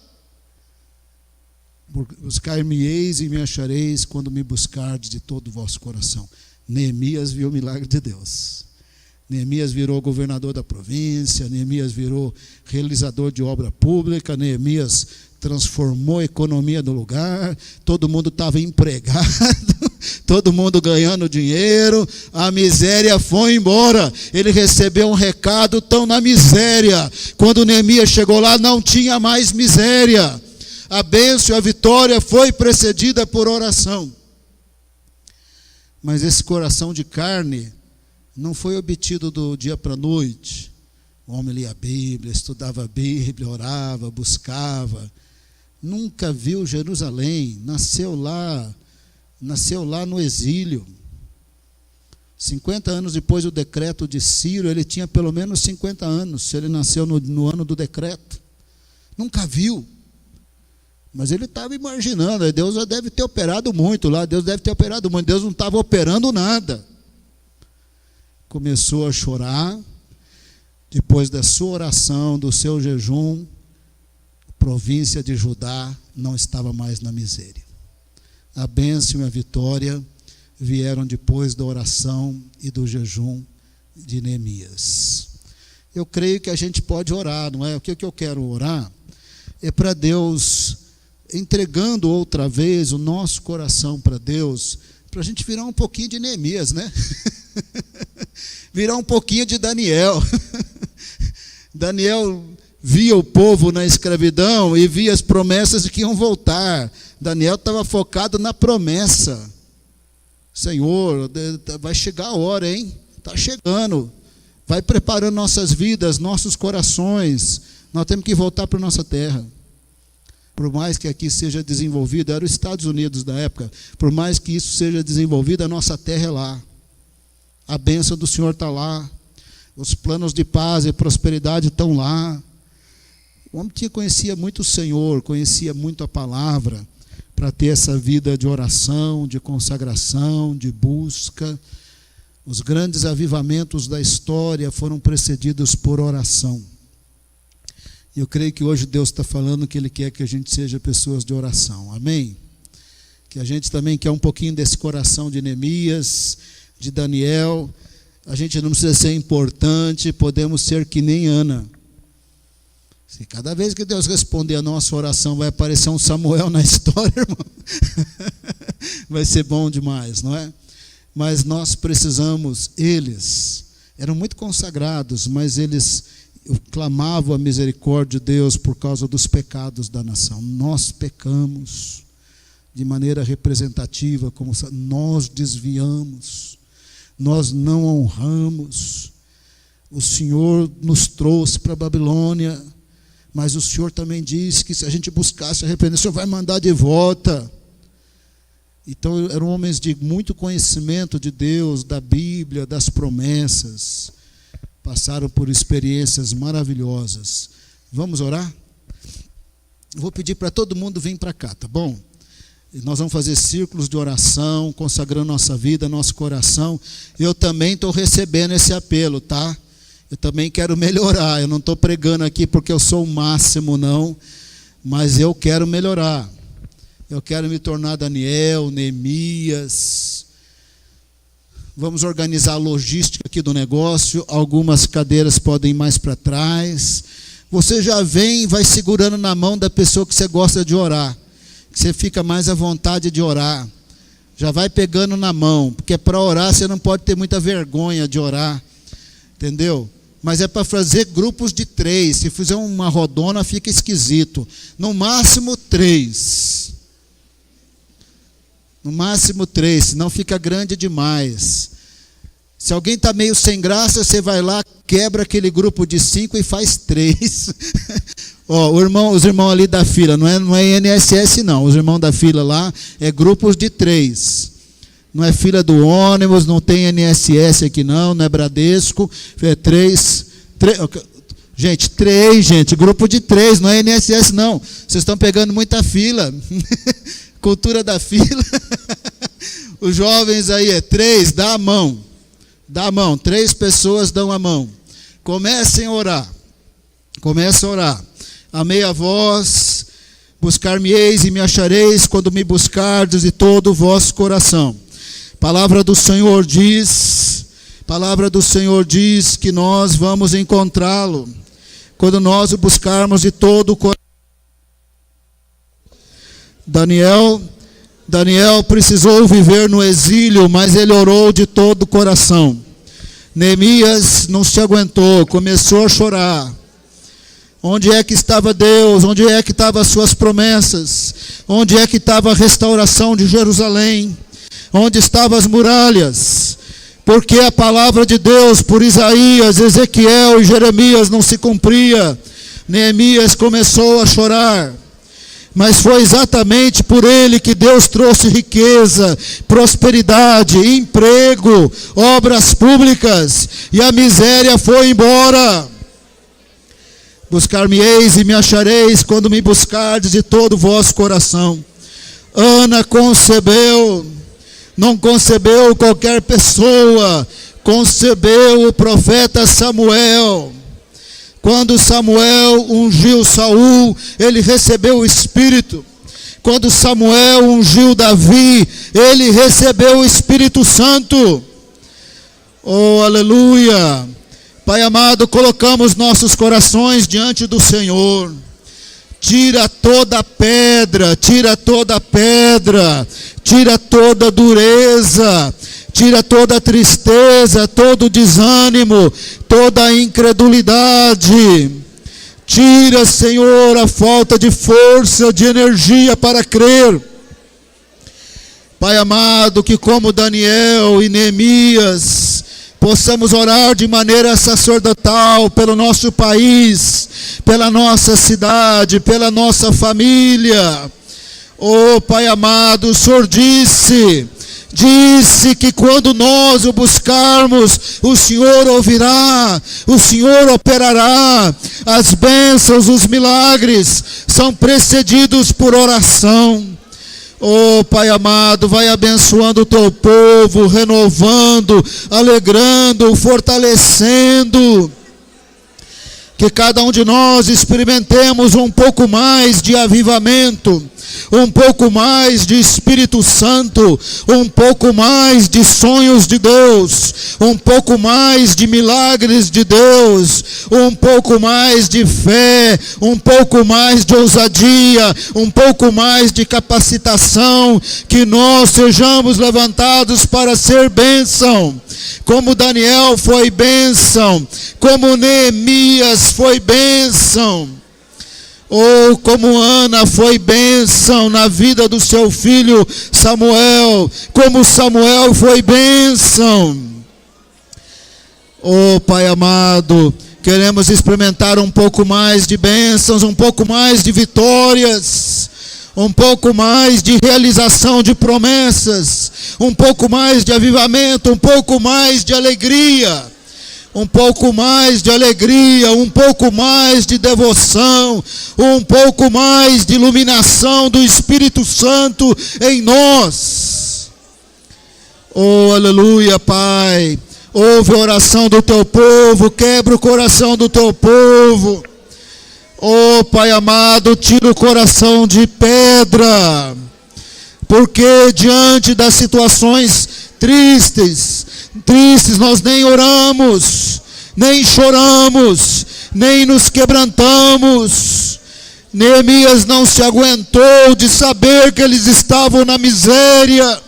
Buscar-me-eis e me achareis quando me buscardes de todo o vosso coração. Neemias viu o milagre de Deus. Neemias virou governador da província, Neemias virou realizador de obra pública, Neemias transformou a economia do lugar, todo mundo estava empregado, todo mundo ganhando dinheiro, a miséria foi embora. Ele recebeu um recado, estão na miséria. Quando Neemias chegou lá, não tinha mais miséria. A bênção e a vitória foi precedida por oração. Mas esse coração de carne não foi obtido do dia para a noite. O homem lia a Bíblia, estudava a Bíblia, orava, buscava. Nunca viu Jerusalém, nasceu lá no exílio. 50 anos depois do decreto de Ciro, ele tinha pelo menos 50 anos, ele nasceu no ano do decreto. Nunca viu. Mas ele estava imaginando, Deus já deve ter operado muito lá, Deus não estava operando nada. Começou a chorar, depois da sua oração, do seu jejum, a província de Judá não estava mais na miséria. A bênção e a vitória vieram depois da oração e do jejum de Neemias. Eu creio que a gente pode orar, não é? O que eu quero orar é para Deus, entregando outra vez o nosso coração para Deus, para a gente virar um pouquinho de Neemias, né? Virar um pouquinho de Daniel. Daniel via o povo na escravidão e via as promessas de que iam voltar. Daniel estava focado na promessa. Senhor, vai chegar a hora, hein? Está chegando. Vai preparando nossas vidas, nossos corações. Nós temos que voltar para a nossa terra. Por mais que aqui seja desenvolvido, era os Estados Unidos da época, por mais que isso seja desenvolvido, a nossa terra é lá. A bênção do Senhor está lá. Os planos de paz e prosperidade estão lá. O homem conhecia muito o Senhor, conhecia muito a palavra, para ter essa vida de oração, de consagração, de busca. Os grandes avivamentos da história foram precedidos por oração. Eu creio que hoje Deus está falando que Ele quer que a gente seja pessoas de oração. Amém? Que a gente também quer um pouquinho desse coração de Neemias, de Daniel. A gente não precisa ser importante, podemos ser que nem Ana. Se cada vez que Deus responder a nossa oração vai aparecer um Samuel na história, irmão, vai ser bom demais, não é? Mas nós precisamos, eles eram muito consagrados, mas eles clamavam a misericórdia de Deus por causa dos pecados da nação. Nós pecamos de maneira representativa, como nós desviamos, nós não honramos. O Senhor nos trouxe para a Babilônia, mas o Senhor também disse que se a gente buscasse arrepender, o Senhor vai mandar de volta. Então eram homens de muito conhecimento de Deus, da Bíblia, das promessas. Passaram por experiências maravilhosas. Vamos orar? Eu vou pedir para todo mundo vir para cá, tá bom? E nós vamos fazer círculos de oração, consagrando nossa vida, nosso coração. Eu também estou recebendo esse apelo, tá? Eu também quero melhorar. Eu não estou pregando aqui porque eu sou o máximo, não. Mas eu quero melhorar. Eu quero me tornar Daniel, Neemias. Vamos organizar a logística aqui do negócio. Algumas cadeiras podem ir mais para trás. Você já vem e vai segurando na mão da pessoa que você gosta de orar. Que você fica mais à vontade de orar. Já vai pegando na mão. Porque para orar você não pode ter muita vergonha de orar. Entendeu? Mas é para fazer grupos de 3. Se fizer uma rodona fica esquisito. No máximo 3. No máximo 3, senão fica grande demais. Se alguém está meio sem graça, você vai lá, quebra aquele grupo de 5 e faz 3. Ó, os irmãos ali da fila, não é INSS não, os irmãos da fila lá é grupos de 3. Não é fila do ônibus, não tem INSS aqui não é Bradesco, é 3. Gente, 3, gente, grupo de 3, não é INSS não. Vocês estão pegando muita fila. Cultura da fila. Os jovens aí é 3, dá a mão. Dá a mão. 3 pessoas dão a mão. Comecem a orar. Comece a orar. A meia voz, buscar-me-eis e me achareis quando me buscardes de todo o vosso coração. Palavra do Senhor diz que nós vamos encontrá-lo quando nós o buscarmos de todo o coração. Daniel precisou viver no exílio, mas ele orou de todo o coração. Neemias não se aguentou, começou a chorar. Onde é que estava Deus? Onde é que estavam as suas promessas? Onde é que estava a restauração de Jerusalém? Onde estavam as muralhas? Porque a palavra de Deus por Isaías, Ezequiel e Jeremias não se cumpria. Neemias começou a chorar. Mas foi exatamente por ele que Deus trouxe riqueza, prosperidade, emprego, obras públicas, e a miséria foi embora. Buscar-me-eis e me achareis quando me buscardes de todo o vosso coração. Ana concebeu, não concebeu qualquer pessoa, concebeu o profeta Samuel. Quando Samuel ungiu Saul, ele recebeu o Espírito. Quando Samuel ungiu Davi, ele recebeu o Espírito Santo. Oh, aleluia! Pai amado, colocamos nossos corações diante do Senhor. Tira toda pedra, tira toda pedra, tira toda dureza, tira toda tristeza, todo desânimo, toda incredulidade. Tira, Senhor, a falta de força, de energia para crer. Pai amado, que como Daniel e Neemias, possamos orar de maneira sacerdotal pelo nosso país, pela nossa cidade, pela nossa família. Oh, Pai amado, o Senhor disse que quando nós o buscarmos, o Senhor ouvirá, o Senhor operará. As bênçãos, os milagres são precedidos por oração. Oh, Pai amado, vai abençoando o teu povo, renovando, alegrando, fortalecendo. Que cada um de nós experimentemos um pouco mais de avivamento, um pouco mais de Espírito Santo, um pouco mais de sonhos de Deus, um pouco mais de milagres de Deus, um pouco mais de fé, um pouco mais de ousadia, um pouco mais de capacitação, que nós sejamos levantados para ser bênção. Como Daniel foi bênção, como Neemias foi bênção, ou como Ana foi bênção na vida do seu filho Samuel, como Samuel foi bênção. Oh, Pai amado, queremos experimentar um pouco mais de bênçãos, um pouco mais de vitórias, um pouco mais de realização de promessas, um pouco mais de avivamento, um pouco mais de alegria, um pouco mais de alegria, um pouco mais de devoção, um pouco mais de iluminação do Espírito Santo em nós. Oh, aleluia, Pai. Ouve a oração do teu povo, quebra o coração do teu povo. Oh, Pai amado, tira o coração de pedra, porque diante das situações tristes, nós nem oramos, nem choramos, nem nos quebrantamos. Neemias não se aguentou de saber que eles estavam na miséria.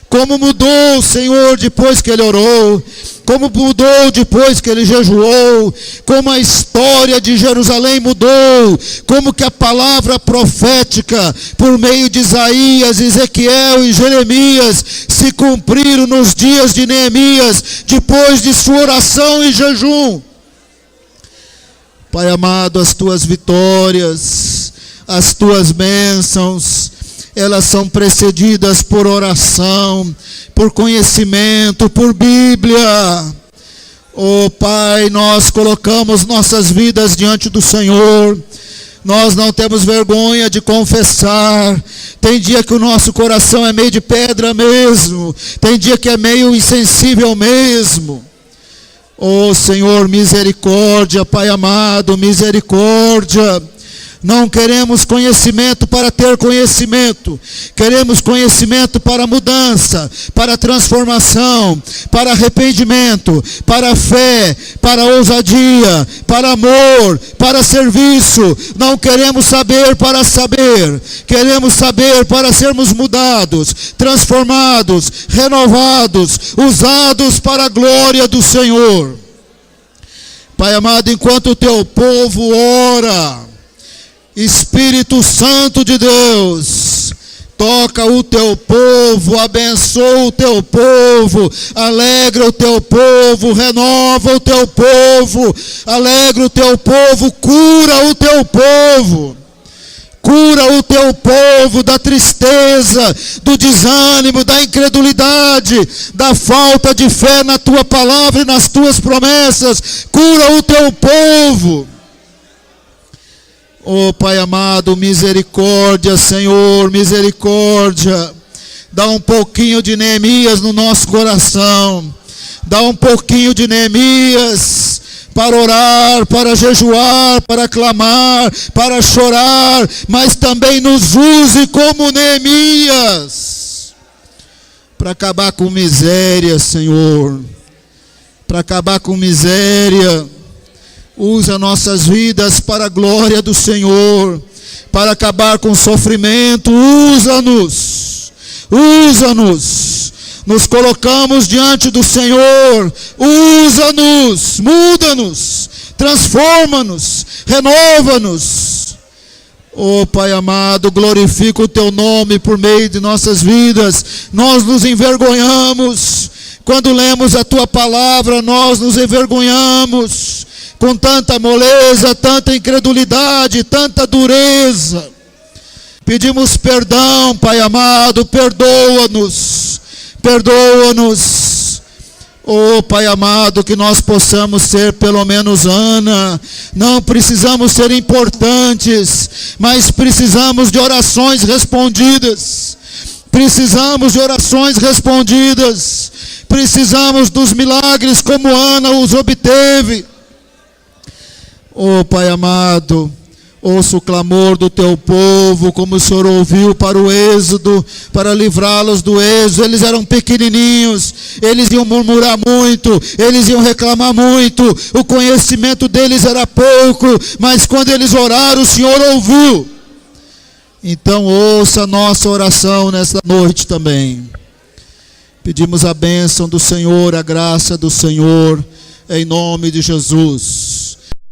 Como mudou o Senhor depois que ele orou, como mudou depois que ele jejuou, como a história de Jerusalém mudou, como que a palavra profética por meio de Isaías, Ezequiel e Jeremias se cumpriram nos dias de Neemias, depois de sua oração e jejum. Pai amado, as tuas vitórias, as tuas bênçãos, elas são precedidas por oração, por conhecimento, por Bíblia. Oh, Pai, nós colocamos nossas vidas diante do Senhor. Nós não temos vergonha de confessar. Tem dia que o nosso coração é meio de pedra mesmo. Tem dia que é meio insensível mesmo. Oh Senhor, misericórdia, Pai amado, misericórdia. Não queremos conhecimento para ter conhecimento. Queremos conhecimento para mudança, para transformação, para arrependimento, para fé, para ousadia, para amor, para serviço. Não queremos saber para saber. Queremos saber para sermos mudados, transformados, renovados, usados para a glória do Senhor. Pai amado, enquanto o teu povo ora, Espírito Santo de Deus, toca o teu povo, abençoa o teu povo, alegra o teu povo, renova o teu povo, alegra o teu povo, cura o teu povo. Cura o teu povo da tristeza, do desânimo, da incredulidade, da falta de fé na tua palavra e nas tuas promessas. Cura o teu povo. Oh Pai amado, misericórdia, Senhor, misericórdia. Dá um pouquinho de Neemias no nosso coração. Dá um pouquinho de Neemias para orar, para jejuar, para clamar, para chorar, mas também nos use como Neemias, para acabar com miséria, Senhor, para acabar com miséria. Usa nossas vidas para a glória do Senhor, para acabar com o sofrimento. Usa-nos, usa-nos. Nos colocamos diante do Senhor. Usa-nos, muda-nos, transforma-nos, renova-nos. Oh Pai amado, glorifica o teu nome por meio de nossas vidas. Nós nos envergonhamos. Quando lemos a tua palavra, nós nos envergonhamos. Com tanta moleza, tanta incredulidade, tanta dureza. Pedimos perdão, Pai amado, perdoa-nos, perdoa-nos. Oh Pai amado, que nós possamos ser pelo menos Ana. Não precisamos ser importantes, mas precisamos de orações respondidas. Precisamos de orações respondidas. Precisamos dos milagres como Ana os obteve. Oh Pai amado, ouça o clamor do teu povo, como o Senhor ouviu para o êxodo, para livrá-los do êxodo. Eles eram pequenininhos, eles iam murmurar muito, eles iam reclamar muito, o conhecimento deles era pouco, mas quando eles oraram, o Senhor ouviu. Então ouça a nossa oração nesta noite também. Pedimos a bênção do Senhor, a graça do Senhor, em nome de Jesus.